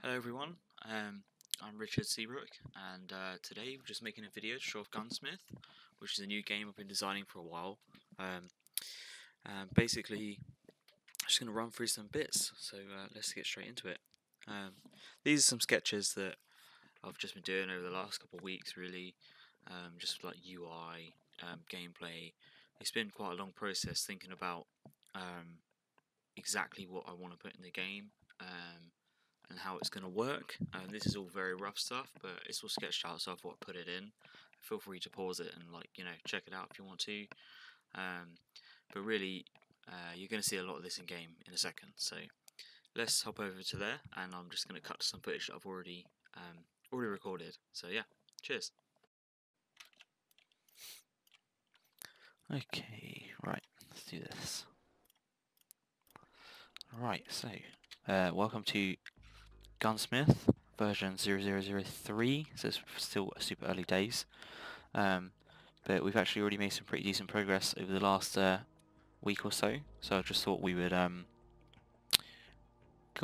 Hello everyone, I'm Richard Seabrook, and today we're just making a video to show off Gunsmith, which is a new game I've been designing for a while. Basically, I'm just going to run through some bits, so let's get straight into it. These are some sketches that I've just been doing over the last couple of weeks, really, just like UI, gameplay. It's been quite a long process thinking about exactly what I want to put in the game. And how it's going to work. This is all very rough stuff, but it's all sketched out, so I thought I'd put it in. Feel free to pause it and check it out if you want to. But really, you're going to see a lot of this in game in a second. So let's hop over to there, and I'm just going to cut to some footage that I've already recorded. So yeah, cheers. Okay, right, let's do this. Right, so welcome to Gunsmith version 0003, so it's still super early days, but we've actually already made some pretty decent progress over the last week or so, so I just thought we would go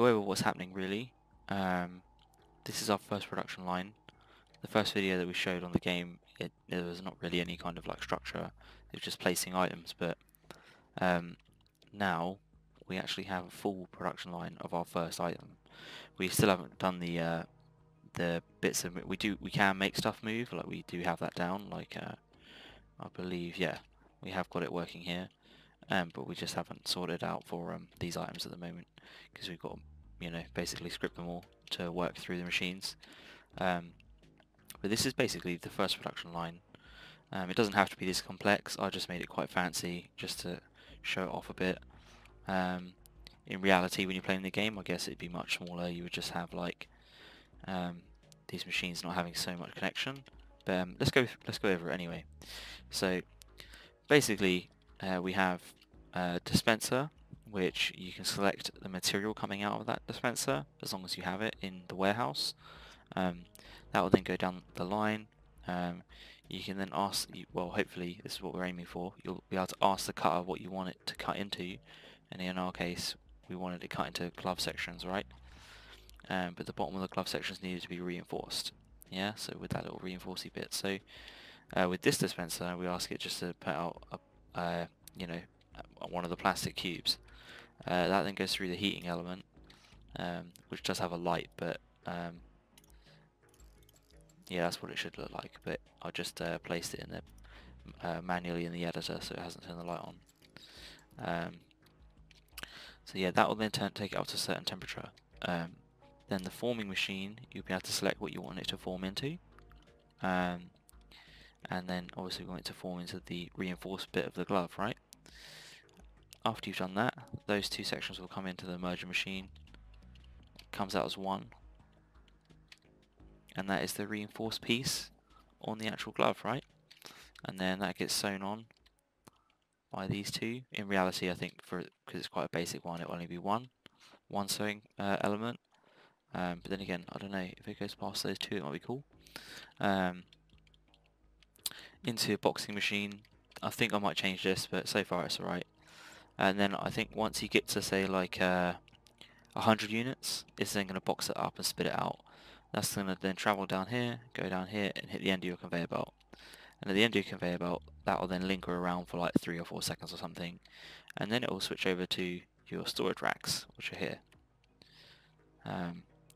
over what's happening really. This is our first production line. The first video that we showed on the game, there was not really any kind of like structure, it was just placing items, but now we actually have a full production line of our first item. We still haven't done the bits of we can make stuff move, like we do have that down, like I believe, yeah, we have got it working here, but we just haven't sorted out for these items at the moment because we've got basically script them all to work through the machines. But this is basically the first production line. It doesn't have to be this complex. I just made it quite fancy just to show it off a bit. In reality, when you're playing the game, I guess it'd be much smaller. You would just have like these machines not having so much connection. But let's go over it anyway. So basically, we have a dispenser, which you can select the material coming out of that dispenser as long as you have it in the warehouse. That will then go down the line. You can then ask, well, hopefully this is what we're aiming for. You'll be able to ask the cutter what you want it to cut into, and in our case, we wanted it cut into glove sections, right? But the bottom of the glove sections needed to be reinforced. Yeah, so with that little reinforcing bit. So with this dispenser, we ask it just to put out one of the plastic cubes. That then goes through the heating element, which does have a light, but yeah, that's what it should look like. But I just placed it in the manually in the editor, so it hasn't turned the light on. So yeah, that will then take it up to a certain temperature. Then the forming machine, you'll be able to select what you want it to form into. And then obviously we want it to form into the reinforced bit of the glove, right? After you've done that, those two sections will come into the merger machine. It comes out as one. And that is the reinforced piece on the actual glove, right? And then that gets sewn on by these two. In reality, I think because it's quite a basic one, it'll only be one sewing element. But then again, I don't know, if it goes past those two, it might be cool. Into a boxing machine, I think I might change this, but so far it's alright. And then I think once you get to say like 100 units, it's then going to box it up and spit it out. That's going to then travel down here, go down here, and hit the end of your conveyor belt. And at the end of your conveyor belt, that will then linger around for like 3 or 4 seconds or something, and then it will switch over to your storage racks, which are here.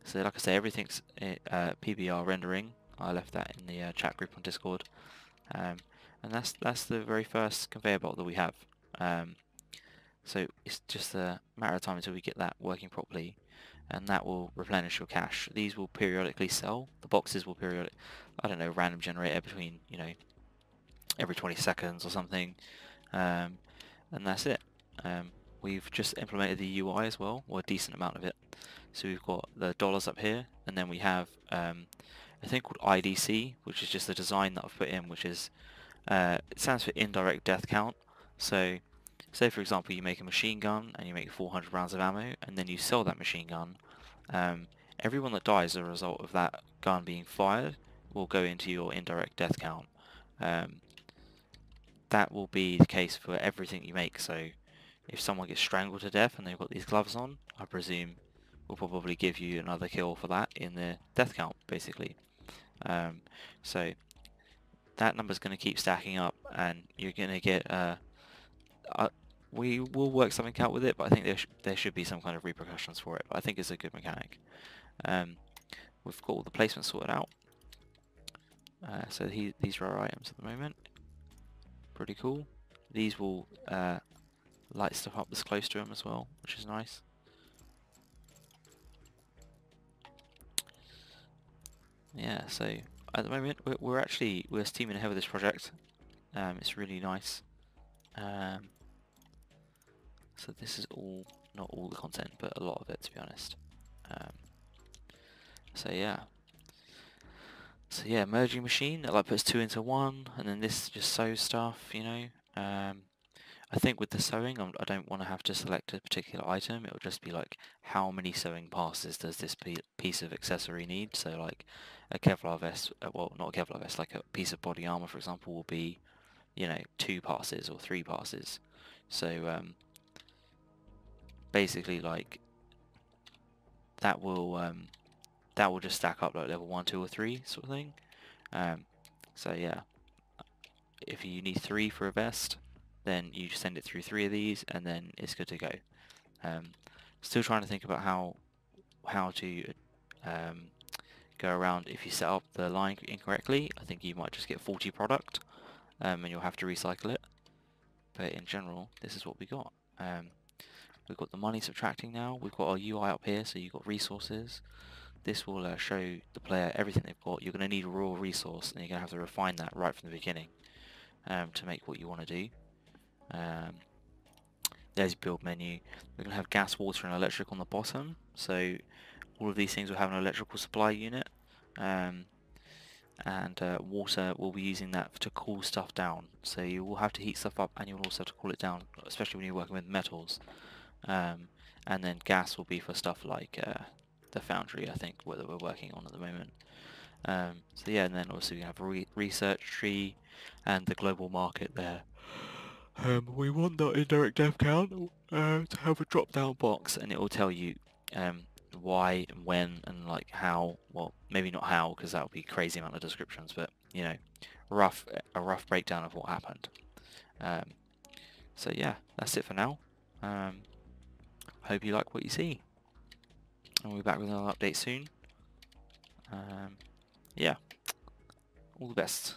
So like I say, everything's PBR rendering. I left that in the chat group on Discord, and that's the very first conveyor belt that we have. So it's just a matter of time until we get that working properly, and that will replenish your cache. These will periodically sell. The boxes will random generator between every 20 seconds or something, and that's it. We've just implemented the UI as well, or a decent amount of it. So we've got the dollars up here, and then we have a thing called IDC, which is just the design that I've put in, which is it stands for indirect death count. So say for example you make a machine gun and you make 400 rounds of ammo, and then you sell that machine gun. Everyone that dies as a result of that gun being fired will go into your indirect death count. That will be the case for everything you make. So if someone gets strangled to death and they've got these gloves on, I presume will probably give you another kill for that in the death count, basically. So that number's going to keep stacking up, and you're going to get we will work something out with it, but I think there should be some kind of repercussions for it. But I think it's a good mechanic. We've got all the placements sorted out. So these are our items at the moment. Pretty cool. These will light stuff up that's close to them as well, which is nice. Yeah, so at the moment we're steaming ahead with this project. It's really nice. So this is not all the content, but a lot of it, to be honest. So yeah, merging machine that like puts two into one, and then this just sews stuff, you know. I think with the sewing, I don't want to have to select a particular item. It will just be like, how many sewing passes does this piece of accessory need? So like a Kevlar vest, well, not a Kevlar vest, like a piece of body armor, for example, will be, you know, 2 passes or 3 passes. So basically, like that will just stack up like level 1, 2, or 3 sort of thing. So yeah, if you need 3 for a vest, then you just send it through 3 of these, and then it's good to go. Still trying to think about how to go around if you set up the line incorrectly. I think you might just get 40 product, and you'll have to recycle it. But in general, this is what we got. We've got the money subtracting now. We've got our UI up here, so you've got resources. This will show the player everything they've got. You're going to need a raw resource, and you're going to have to refine that right from the beginning to make what you want to do. There's build menu. We're going to have gas, water, and electric on the bottom. So all of these things will have an electrical supply unit, and water, we'll be using that to cool stuff down. So you will have to heat stuff up, and you will also have to cool it down, especially when you're working with metals. And then gas will be for stuff like the foundry, I think, that we're working on at the moment. So yeah, and then also we have a research tree and the global market there. We want that indirect death count to have a drop down box, and it will tell you why and when and like how. Well, maybe not how, because that would be crazy amount of descriptions, but you know, a rough breakdown of what happened. So yeah, that's it for now. Hope you like what you see, and we'll be back with another update soon. Yeah, all the best.